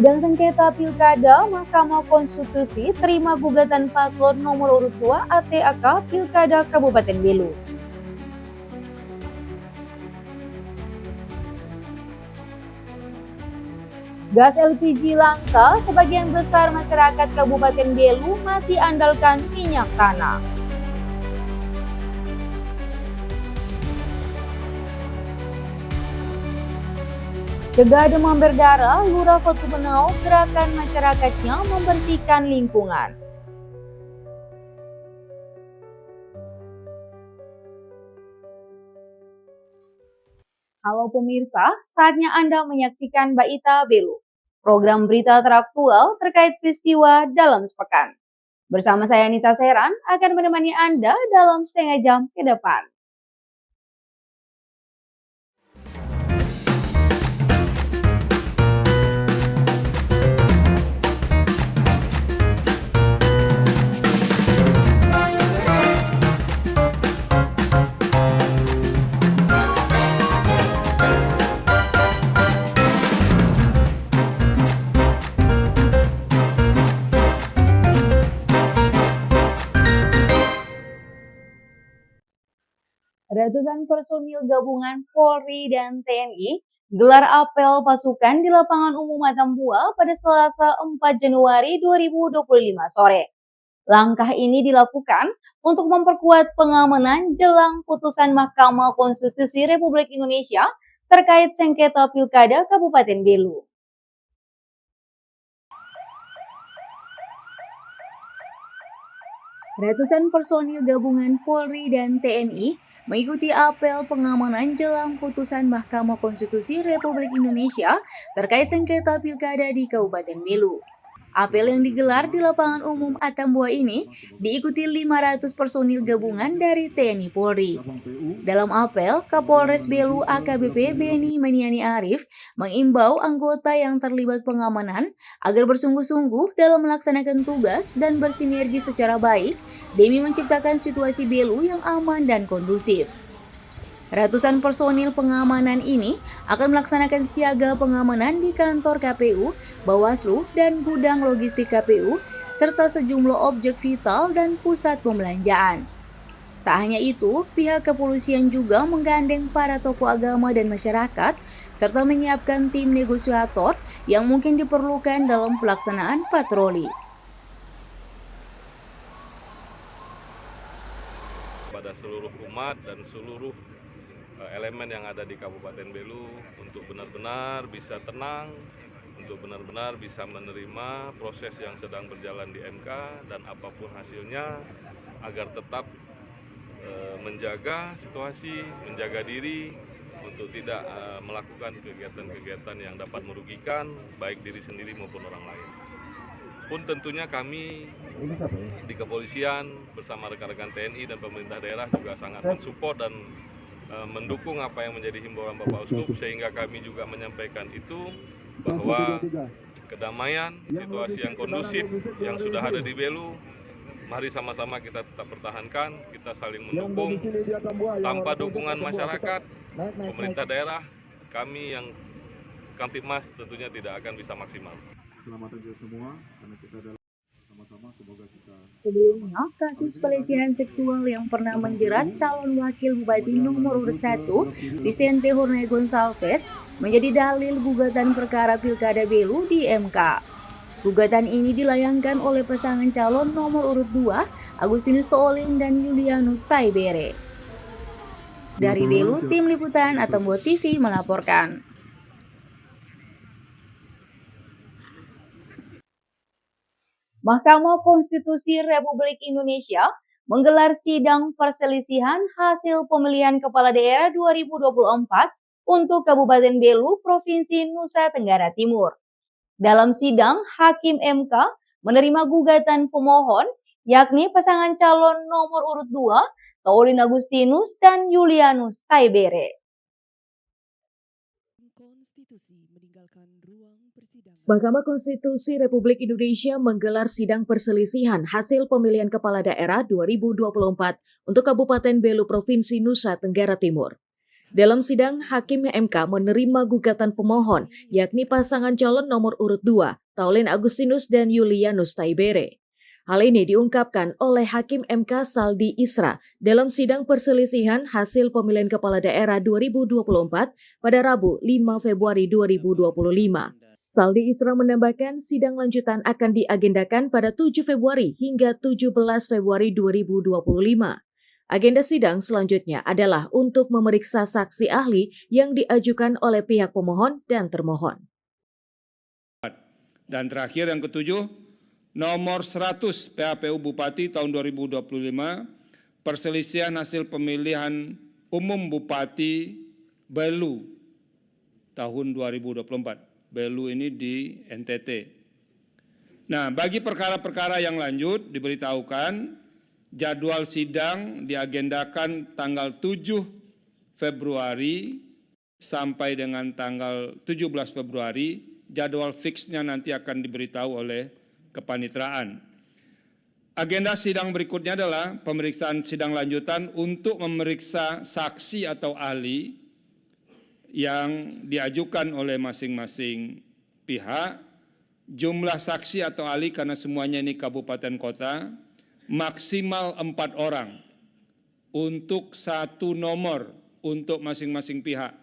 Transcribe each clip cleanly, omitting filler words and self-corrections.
Sidang sengketa Pilkada Mahkamah Konstitusi terima gugatan paslon nomor urut 2 ATAK Pilkada Kabupaten Belu. Gas LPG langka, sebagian besar masyarakat Kabupaten Belu masih andalkan minyak tanah. Cegah demam berdarah, Lurah Kota Benau gerakan masyarakatnya membersihkan lingkungan. Halo pemirsa, saatnya Anda menyaksikan Baita Belu, program berita teraktual terkait peristiwa dalam sepekan. Bersama saya Anita Seran akan menemani Anda dalam setengah jam ke depan. Ratusan personil gabungan Polri dan TNI gelar apel pasukan di lapangan umum Atambua pada Selasa 4 Januari 2025 sore. Langkah ini dilakukan untuk memperkuat pengamanan jelang putusan Mahkamah Konstitusi Republik Indonesia terkait sengketa Pilkada Kabupaten Belu. Ratusan personil gabungan Polri dan TNI mengikuti apel pengamanan jelang putusan Mahkamah Konstitusi Republik Indonesia terkait sengketa Pilkada di Kabupaten Belu. Apel yang digelar di lapangan umum Atambua ini diikuti 500 personil gabungan dari TNI Polri. Dalam apel, Kapolres Belu AKBP Beni Maniani Arif mengimbau anggota yang terlibat pengamanan agar bersungguh-sungguh dalam melaksanakan tugas dan bersinergi secara baik demi menciptakan situasi Belu yang aman dan kondusif. Ratusan personil pengamanan ini akan melaksanakan siaga pengamanan di kantor KPU, Bawaslu, dan gudang logistik KPU, serta sejumlah objek vital dan pusat pembelanjaan. Tak hanya itu, pihak kepolisian juga menggandeng para tokoh agama dan masyarakat, serta menyiapkan tim negosiator yang mungkin diperlukan dalam pelaksanaan patroli. Pada seluruh umat dan seluruh elemen yang ada di Kabupaten Belu untuk benar-benar bisa tenang, untuk benar-benar bisa menerima proses yang sedang berjalan di MK dan apapun hasilnya agar tetap menjaga situasi, menjaga diri untuk tidak melakukan kegiatan-kegiatan yang dapat merugikan baik diri sendiri maupun orang lain. Pun tentunya kami di kepolisian bersama rekan-rekan TNI dan pemerintah daerah juga sangat mensupport dan mendukung apa yang menjadi himbauan Bapak Uskup, sehingga kami juga menyampaikan itu bahwa kedamaian, situasi yang kondusif yang sudah ada di Belu, mari sama-sama kita tetap pertahankan, kita saling mendukung. Tanpa dukungan masyarakat, pemerintah daerah, kami yang Kamtibmas tentunya tidak akan bisa maksimal. Selamat juga semua, karena kita adalah sama-sama, semoga kita... Sebelumnya, kasus pelecehan seksual yang pernah menjerat calon wakil bupati nomor urut 1, Vicente Jorge Gonçalves, menjadi dalil gugatan perkara Pilkada Belu di MK. Gugatan ini dilayangkan oleh pasangan calon nomor urut 2, Agustinus Tooling dan Julianus Taibere. Dari Belu, tim liputan Atambua TV melaporkan. Mahkamah Konstitusi Republik Indonesia menggelar sidang perselisihan hasil pemilihan kepala daerah 2024 untuk Kabupaten Belu, Provinsi Nusa Tenggara Timur. Dalam sidang, Hakim MK menerima gugatan pemohon, yakni pasangan calon nomor urut 2, Tooling Agustinus dan Julianus Taibere. Mahkamah Konstitusi Republik Indonesia menggelar sidang perselisihan hasil pemilihan kepala daerah 2024 untuk Kabupaten Belu Provinsi Nusa Tenggara Timur. Dalam sidang, Hakim MK menerima gugatan pemohon, yakni pasangan calon nomor urut 2, Taulen Agustinus dan Yulianus Taibere. Hal ini diungkapkan oleh Hakim MK Saldi Isra dalam sidang perselisihan hasil pemilihan kepala daerah 2024 pada Rabu 5 Februari 2025. Saldi Isra menambahkan sidang lanjutan akan diagendakan pada 7 Februari hingga 17 Februari 2025. Agenda sidang selanjutnya adalah untuk memeriksa saksi ahli yang diajukan oleh pihak pemohon dan termohon. Dan terakhir yang ketujuh, nomor 100 PHPU Bupati tahun 2025, perselisihan hasil pemilihan umum Bupati Belu tahun 2024. Belu ini di NTT. Nah, bagi perkara-perkara yang lanjut diberitahukan jadwal sidang diagendakan tanggal 7 Februari sampai dengan tanggal 17 Februari. Jadwal fiksnya nanti akan diberitahu oleh kepanitraan. Agenda sidang berikutnya adalah pemeriksaan sidang lanjutan untuk memeriksa saksi atau ahli yang diajukan oleh masing-masing pihak. Jumlah saksi atau ahli karena semuanya ini kabupaten kota, maksimal 4 orang untuk 1 nomor untuk masing-masing pihak.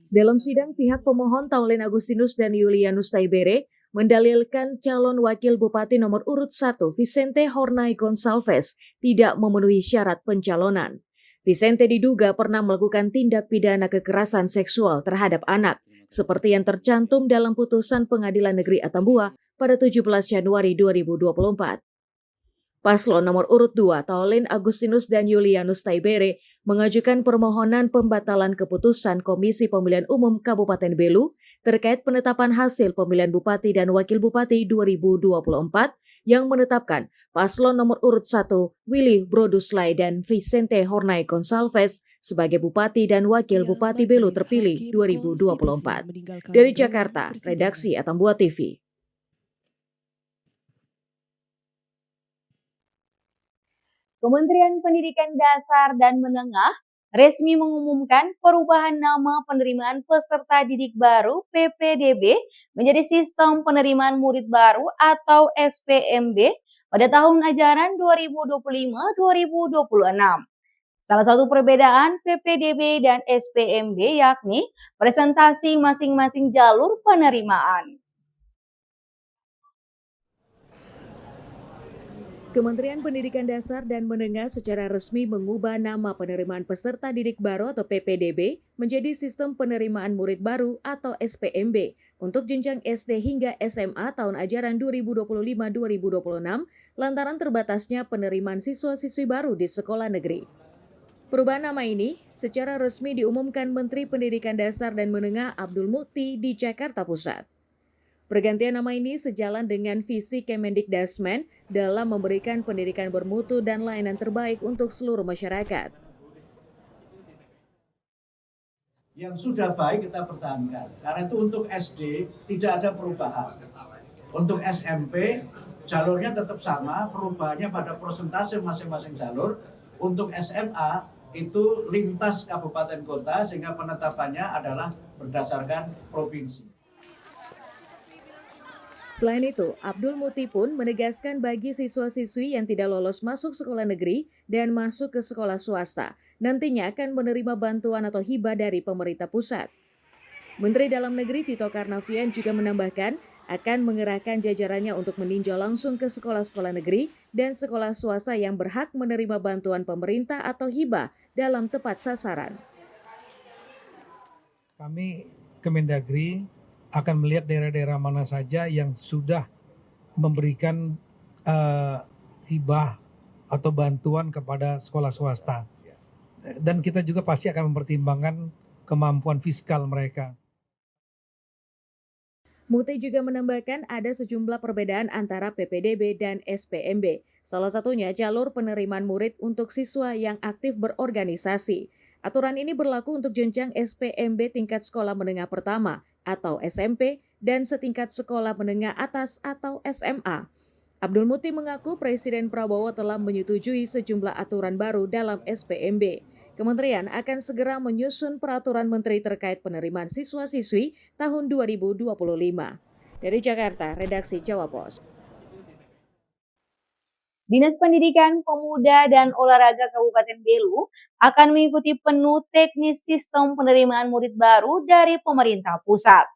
Dalam sidang, pihak pemohon Taulen Agustinus dan Yulianus Taibere mendalilkan calon wakil bupati nomor urut 1 Vicente Hornay Gonçalves tidak memenuhi syarat pencalonan. Vicente diduga pernah melakukan tindak pidana kekerasan seksual terhadap anak, seperti yang tercantum dalam putusan Pengadilan Negeri Atambua pada 17 Januari 2024. Paslon nomor urut 2 Taulen Agustinus dan Yulianus Taibere mengajukan permohonan pembatalan keputusan Komisi Pemilihan Umum Kabupaten Belu terkait penetapan hasil pemilihan Bupati dan Wakil Bupati 2024 yang menetapkan paslon nomor urut 1 Willy Broduslay dan Vicente Hornay Gonçalves sebagai Bupati dan Wakil Bupati Belu terpilih 2024. Dari Jakarta, Redaksi Atambua TV. Kementerian Pendidikan Dasar dan Menengah resmi mengumumkan perubahan nama penerimaan peserta didik baru PPDB menjadi Sistem Penerimaan Murid Baru atau SPMB pada tahun ajaran 2025-2026. Salah satu perbedaan PPDB dan SPMB yakni presentasi masing-masing jalur penerimaan. Kementerian Pendidikan Dasar dan Menengah secara resmi mengubah nama penerimaan peserta didik baru atau PPDB menjadi Sistem Penerimaan Murid Baru atau SPMB untuk jenjang SD hingga SMA tahun ajaran 2025-2026 lantaran terbatasnya penerimaan siswa-siswi baru di sekolah negeri. Perubahan nama ini secara resmi diumumkan Menteri Pendidikan Dasar dan Menengah Abdul Mukti di Jakarta Pusat. Pergantian nama ini sejalan dengan visi Kemendikdasmen dalam memberikan pendidikan bermutu dan layanan terbaik untuk seluruh masyarakat. Yang sudah baik kita pertahankan, karena itu untuk SD tidak ada perubahan. Untuk SMP jalurnya tetap sama, perubahannya pada persentase masing-masing jalur. Untuk SMA itu lintas kabupaten kota sehingga penetapannya adalah berdasarkan provinsi. Selain itu, Abdul Mukti pun menegaskan bagi siswa-siswi yang tidak lolos masuk sekolah negeri dan masuk ke sekolah swasta, nantinya akan menerima bantuan atau hibah dari pemerintah pusat. Menteri Dalam Negeri Tito Karnavian juga menambahkan akan mengerahkan jajarannya untuk meninjau langsung ke sekolah-sekolah negeri dan sekolah swasta yang berhak menerima bantuan pemerintah atau hibah dalam tepat sasaran. Kami Kemendagri akan melihat daerah-daerah mana saja yang sudah memberikan hibah atau bantuan kepada sekolah swasta. Dan kita juga pasti akan mempertimbangkan kemampuan fiskal mereka. Mukti juga menambahkan ada sejumlah perbedaan antara PPDB dan SPMB. Salah satunya jalur penerimaan murid untuk siswa yang aktif berorganisasi. Aturan ini berlaku untuk jenjang SPMB tingkat sekolah menengah pertama atau SMP dan setingkat sekolah menengah atas atau SMA. Abdul Mukti mengaku Presiden Prabowo telah menyetujui sejumlah aturan baru dalam SPMB. Kementerian akan segera menyusun peraturan menteri terkait penerimaan siswa-siswi tahun 2025. Dari Jakarta, Redaksi Jawa Pos. Dinas Pendidikan Pemuda dan Olahraga Kabupaten Belu akan mengikuti penuh teknis sistem penerimaan murid baru dari pemerintah pusat.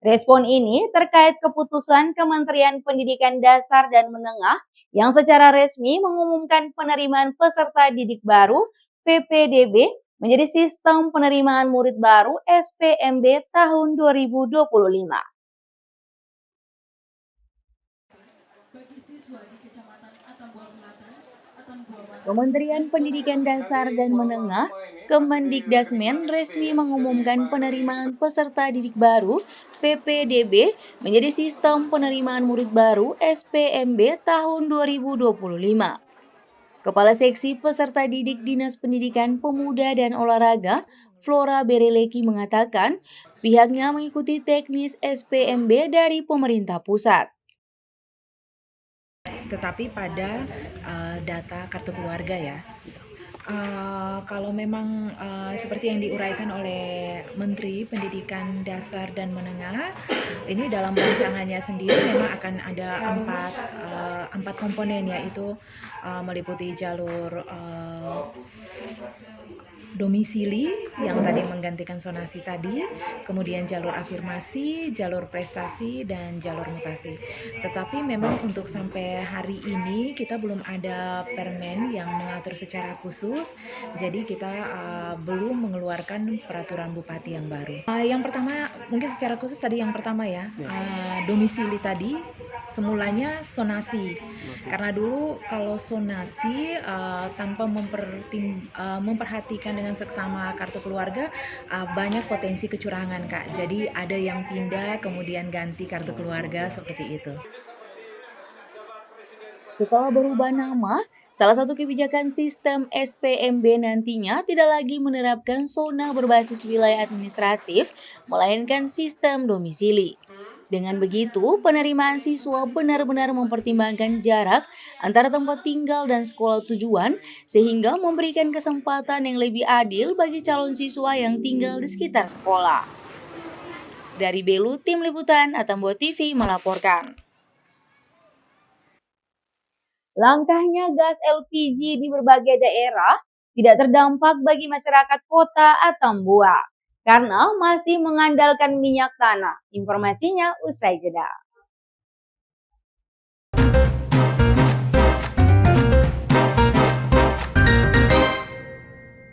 Respon ini terkait keputusan Kementerian Pendidikan Dasar dan Menengah yang secara resmi mengumumkan penerimaan peserta didik baru PPDB menjadi sistem penerimaan murid baru SPMB tahun 2025. Kementerian Pendidikan Dasar dan Menengah Kemendikdasmen resmi mengumumkan penerimaan peserta didik baru PPDB menjadi sistem penerimaan murid baru SPMB tahun 2025. Kepala Seksi Peserta Didik Dinas Pendidikan Pemuda dan Olahraga Flora Bereleki mengatakan pihaknya mengikuti teknis SPMB dari pemerintah pusat. Tetapi pada data kartu keluarga ya. Kalau memang seperti yang diuraikan oleh Menteri Pendidikan Dasar dan Menengah, ini dalam rancangannya sendiri memang akan ada empat komponen, yaitu meliputi jalur domisili yang tadi menggantikan zonasi tadi, kemudian jalur afirmasi, jalur prestasi, dan jalur mutasi. Tetapi memang untuk sampai hari ini kita belum ada permen yang mengatur secara khusus, jadi kita belum mengeluarkan peraturan bupati yang baru. Yang pertama mungkin secara khusus tadi yang pertama ya, domisili tadi semulanya zonasi, karena dulu kalau zonasi tanpa memperhatikan dengan seksama kartu keluarga banyak potensi kecurangan Kak, jadi ada yang pindah kemudian ganti kartu keluarga seperti itu. Setelah berubah nama, salah satu kebijakan sistem SPMB nantinya tidak lagi menerapkan zona berbasis wilayah administratif, melainkan sistem domisili. Dengan begitu, penerimaan siswa benar-benar mempertimbangkan jarak antara tempat tinggal dan sekolah tujuan, sehingga memberikan kesempatan yang lebih adil bagi calon siswa yang tinggal di sekitar sekolah. Dari Belu, Tim Liputan Atambua TV melaporkan. Langkahnya gas LPG di berbagai daerah tidak terdampak bagi masyarakat kota Atambua karena masih mengandalkan minyak tanah. Informasinya usai jeda.